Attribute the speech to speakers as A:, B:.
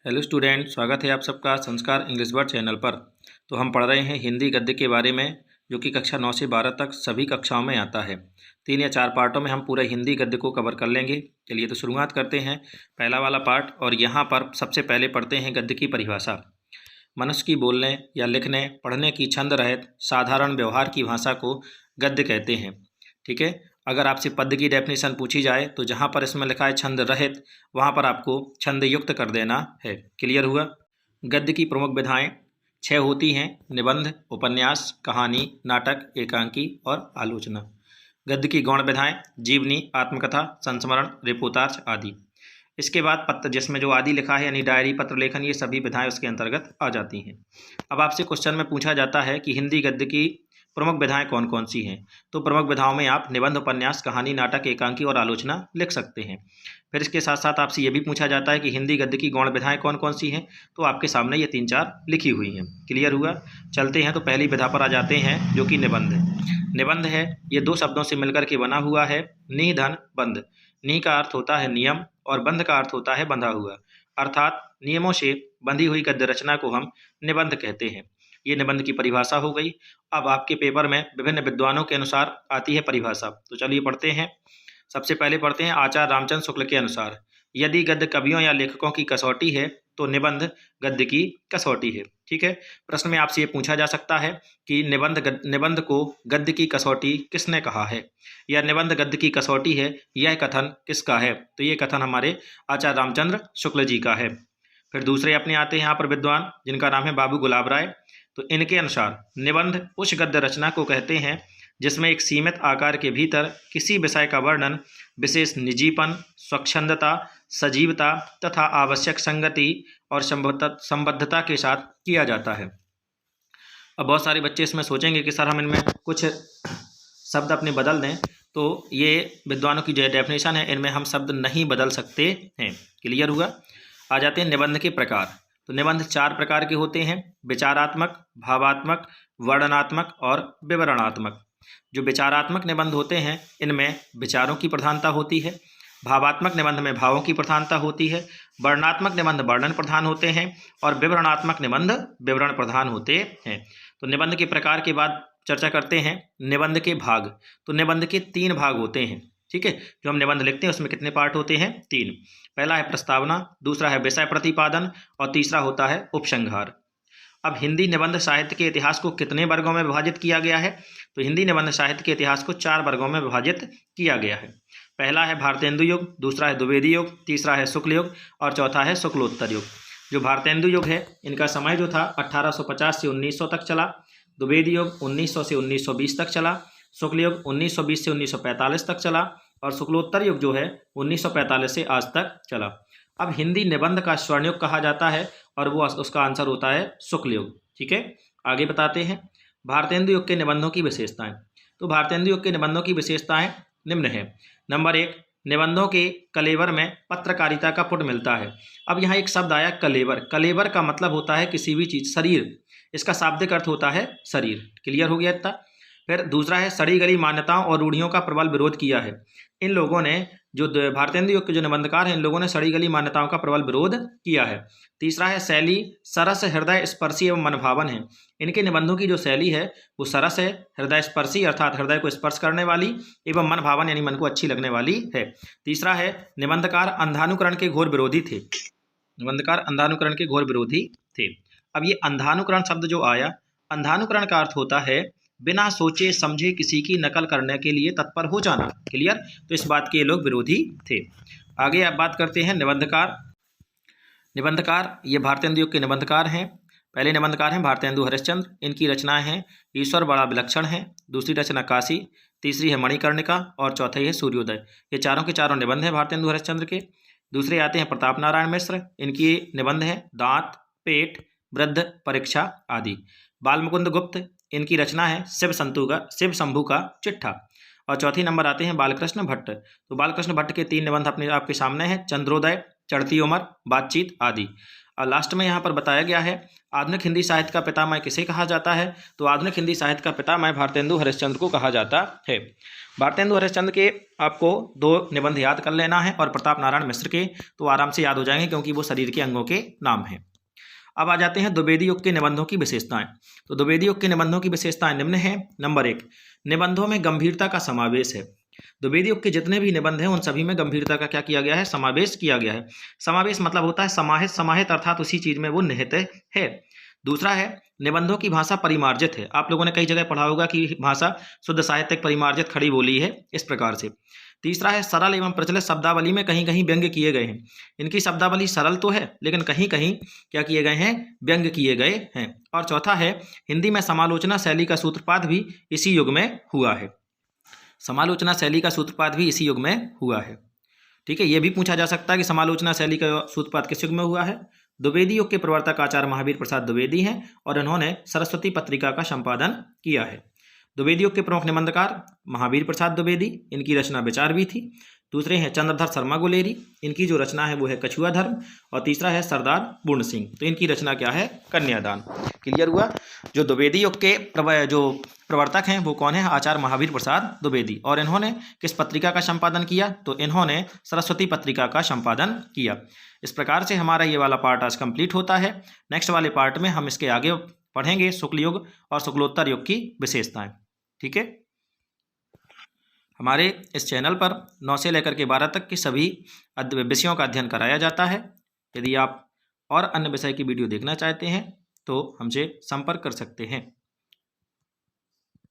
A: Hello student, स्वागत है आप सबका संस्कार इंग्लिश वर्ड चैनल पर। तो हम पढ़ रहे हैं हिंदी गद्य के बारे में, जो कि कक्षा 9 से 12 तक सभी कक्षाओं में आता है। 3 या 4 पार्टों में हम पूरे हिंदी गद्य को कवर कर लेंगे। चलिए तो शुरुआत करते हैं। पहला वाला पार्ट, और यहाँ पर सबसे पहले पढ़ते हैं गद्य की परिभाषा। मनुष्य की बोलने या लिखने पढ़ने की छंद रहित साधारण व्यवहार की भाषा को गद्य कहते हैं। ठीक है, अगर आपसे पद्य की डेफिनेशन पूछी जाए तो जहाँ पर इसमें लिखा है छंद रहित, वहाँ पर आपको छंद युक्त कर देना है। क्लियर हुआ। गद्य की प्रमुख विधाएं 6 होती हैं: निबंध, उपन्यास, कहानी, नाटक, एकांकी और आलोचना। गद्य की गौण विधाएं जीवनी, आत्मकथा, संस्मरण, रिपोर्तार्च आदि। इसके बाद पत्र, जिसमें जो आदि लिखा है यानी डायरी, पत्र लेखन, ये सभी विधाएं उसके अंतर्गत आ जाती हैं। अब आपसे क्वेश्चन में पूछा जाता है कि हिंदी गद्य की प्रमुख विधाएं कौन कौन सी हैं। तो प्रमुख विधाओं में आप निबंध, उपन्यास, कहानी, नाटक, एकांकी और आलोचना लिख सकते हैं। फिर इसके साथ साथ आपसे ये भी पूछा जाता है कि हिंदी गद्य की गौण विधाएं कौन कौन सी हैं। तो आपके सामने ये 3-4 लिखी हुई हैं। क्लियर हुआ। चलते हैं तो पहली विधा पर आ जाते हैं, जो कि निबंध है। निबंध है, ये 2 शब्दों से मिलकर के बना हुआ है। नि धन बंध। नि का अर्थ होता है नियम और बंध का अर्थ होता है बंधा हुआ, अर्थात नियमों से बंधी हुई गद्य रचना को हम निबंध कहते हैं। ये निबंध की परिभाषा हो गई। अब आपके पेपर में विभिन्न विद्वानों के अनुसार आती है परिभाषा। तो चलिए पढ़ते हैं। सबसे पहले पढ़ते हैं आचार्य रामचंद्र शुक्ल के अनुसार, यदि गद्य कवियों या लेखकों की कसौटी है तो निबंध गद्य की कसौटी है। ठीक है, प्रश्न में आपसे ये पूछा जा सकता है कि निबंध को गद्य की कसौटी किसने कहा है, या निबंध गद्य की कसौटी है, यह कथन किसका है। तो ये कथन हमारे आचार्य रामचंद्र शुक्ल जी का है। फिर दूसरे अपने आते हैं यहाँ पर विद्वान, जिनका नाम है बाबू गुलाब राय। तो इनके अनुसार निबंध उस गद्य रचना को कहते हैं जिसमें एक सीमित आकार के भीतर किसी विषय का वर्णन विशेष निजीपन, स्वच्छंदता, सजीवता तथा आवश्यक संगति और संबद्धता के साथ किया जाता है। अब बहुत सारे बच्चे इसमें सोचेंगे कि सर हम इनमें कुछ शब्द अपने बदल दें। तो ये विद्वानों की जो डेफिनेशन है, इनमें हम शब्द नहीं बदल सकते हैं। क्लियर हुआ। आ जाते हैं निबंध के प्रकार। तो निबंध 4 प्रकार के होते हैं: विचारात्मक, भावात्मक, वर्णनात्मक और विवरणात्मक। जो विचारात्मक निबंध होते हैं, इनमें विचारों की प्रधानता होती है। भावात्मक निबंध में भावों की प्रधानता होती है। वर्णनात्मक निबंध वर्णन प्रधान होते हैं और विवरणात्मक निबंध विवरण प्रधान होते हैं। तो निबंध के प्रकार के बाद चर्चा करते हैं निबंध के भाग। तो निबंध के 3 भाग होते हैं। ठीक है, जो हम निबंध लिखते हैं उसमें कितने पार्ट होते हैं? 3। पहला है प्रस्तावना, दूसरा है विषय प्रतिपादन और तीसरा होता है उपसंहार। अब हिंदी निबंध साहित्य के इतिहास को कितने वर्गों में विभाजित किया गया है? तो हिंदी निबंध साहित्य के इतिहास को 4 वर्गों में विभाजित किया गया है। पहला है भारतेंदु युग, दूसरा है द्विवेदी युग, तीसरा है शुक्ल युग और चौथा है शुक्लोत्तर युग। जो भारतेंदु युग है, इनका समय जो था 1850 से 1900 तक चला। द्विवेदी युग 1900 से 1920 तक चला। शुक्ल युग 1920 से 1945 तक चला और शुक्लोत्तर युग जो है 1945 से आज तक चला। अब हिंदी निबंध का स्वर्ण युग कहा जाता है और वो उसका आंसर होता है शुक्ल युग। ठीक है, आगे बताते हैं भारतेंदु युग के निबंधों की विशेषताएं। तो भारतेंदु युग के निबंधों की विशेषताएं निम्न है। नंबर 1, निबंधों के कलेवर में पत्रकारिता का पुट मिलता है। अब यहाँ एक शब्द आया कलेवर। कलेवर का मतलब होता है किसी भी चीज़, शरीर। इसका शाब्दिक अर्थ होता है शरीर। क्लियर हो गया इतना। फिर दूसरा है सड़ी गली मान्यताओं और रूढ़ियों का प्रबल विरोध किया है। इन लोगों ने, जो भारतेंदु युग के जो निबंधकार हैं, इन लोगों ने सड़ी गली मान्यताओं का प्रबल विरोध किया है। तीसरा है शैली सरस, हृदय स्पर्शी एवं मनभावन है। इनके निबंधों की जो शैली है वो सरस है, हृदय स्पर्शी अर्थात हृदय को स्पर्श करने वाली, एवं मनभावन यानी मन को अच्छी लगने वाली है। तीसरा है निबंधकार अंधानुकरण के घोर विरोधी थे। निबंधकार अंधानुकरण के घोर विरोधी थे। अब ये अंधानुकरण शब्द जो आया, अंधानुकरण का अर्थ होता है बिना सोचे समझे किसी की नकल करने के लिए तत्पर हो जाना। क्लियर। तो इस बात के लोग विरोधी थे। आगे आप बात करते हैं निबंधकार। ये भारतेंदु युग के निबंधकार हैं। पहले निबंधकार हैं भारतेंदु हरिश्चंद्र। इनकी रचनाएं हैं ईश्वर बड़ा विलक्षण है, दूसरी रचना काशी, तीसरी है मणिकर्णिका और चौथी है सूर्योदय। ये चारों के चारों निबंध हैं भारतेंदु हरिश्चंद्र के। दूसरे आते हैं प्रताप नारायण मिश्र। इनकी निबंध है दांत, पेट, वृद्ध, परीक्षा आदि। बालमुकुंद गुप्त, इनकी रचना है शिव शंभू का चिट्ठा। और चौथी नंबर आते हैं बालकृष्ण भट्ट। तो बालकृष्ण भट्ट के 3 निबंध अपने आपके सामने हैं, चंद्रोदय, चढ़ती उम्र, बातचीत आदि। और लास्ट में यहाँ पर बताया गया है आधुनिक हिंदी साहित्य का पितामह किसे कहा जाता है। तो आधुनिक हिंदी साहित्य का पितामह भारतेंदु हरिश्चंद्र को कहा जाता है। भारतेंदु हरिश्चंद्र के आपको 2 निबंध याद कर लेना है और प्रताप नारायण मिश्र के तो आराम से याद हो जाएंगे क्योंकि वो शरीर के अंगों के नाम हैं। अब आ जाते हैं द्विवेदी युग के निबंधों की विशेषताएं। तो द्विवेदी युग के निबंधों की विशेषताएं निम्न हैं। नंबर 1, निबंधों में गंभीरता का समावेश है। द्विवेदी युग के जितने भी निबंध हैं उन सभी में गंभीरता का क्या किया गया है, समावेश किया गया है। समावेश मतलब होता है समाहित, समाहित अर्थात उसी चीज में वो निहित है। दूसरा है निबंधों की भाषा परिमार्जित है। आप लोगों ने कई जगह पढ़ा होगा कि भाषा शुद्ध साहित्यिक परिमार्जित खड़ी बोली है, इस प्रकार से। तीसरा है सरल एवं प्रचलित शब्दावली में कहीं कहीं व्यंग्य किए गए हैं। इनकी शब्दावली सरल तो है लेकिन कहीं कहीं क्या किए गए हैं, व्यंग्य किए गए हैं। और चौथा है हिंदी में समालोचना शैली का सूत्रपात भी इसी युग में हुआ है। समालोचना शैली का सूत्रपात भी इसी युग में हुआ है। ठीक है, यह भी पूछा जा सकता है कि समालोचना शैली का सूत्रपात किस युग में हुआ है। द्विवेदी युग के प्रवर्तक आचार्य महावीर प्रसाद द्विवेदी हैं और इन्होंने सरस्वती पत्रिका का संपादन किया है। द्विवेदी युग के प्रमुख निबंधकार महावीर प्रसाद द्विवेदी, इनकी रचना विचार भी थी। दूसरे हैं चंद्रधर शर्मा गुलेरी, इनकी जो रचना है वो है कछुआ धर्म। और तीसरा है सरदार पूर्ण सिंह, तो इनकी रचना क्या है, कन्यादान। क्लियर हुआ। जो द्विवेदी युग के जो प्रवर्तक हैं वो कौन है, आचार्य महावीर प्रसाद द्विवेदी। और इन्होंने किस पत्रिका का संपादन किया, तो इन्होंने सरस्वती पत्रिका का संपादन किया। इस प्रकार से हमारा ये वाला पार्ट आज कंप्लीट होता है। नेक्स्ट वाले पार्ट में हम इसके आगे पढ़ेंगे शुक्ल युग और शुक्लोत्तर युग की विशेषताएं। ठीक है, हमारे इस चैनल पर 9 से लेकर के 12 तक के सभी विषयों का अध्ययन कराया जाता है। यदि आप और अन्य विषय की वीडियो देखना चाहते हैं तो हमसे संपर्क कर सकते हैं।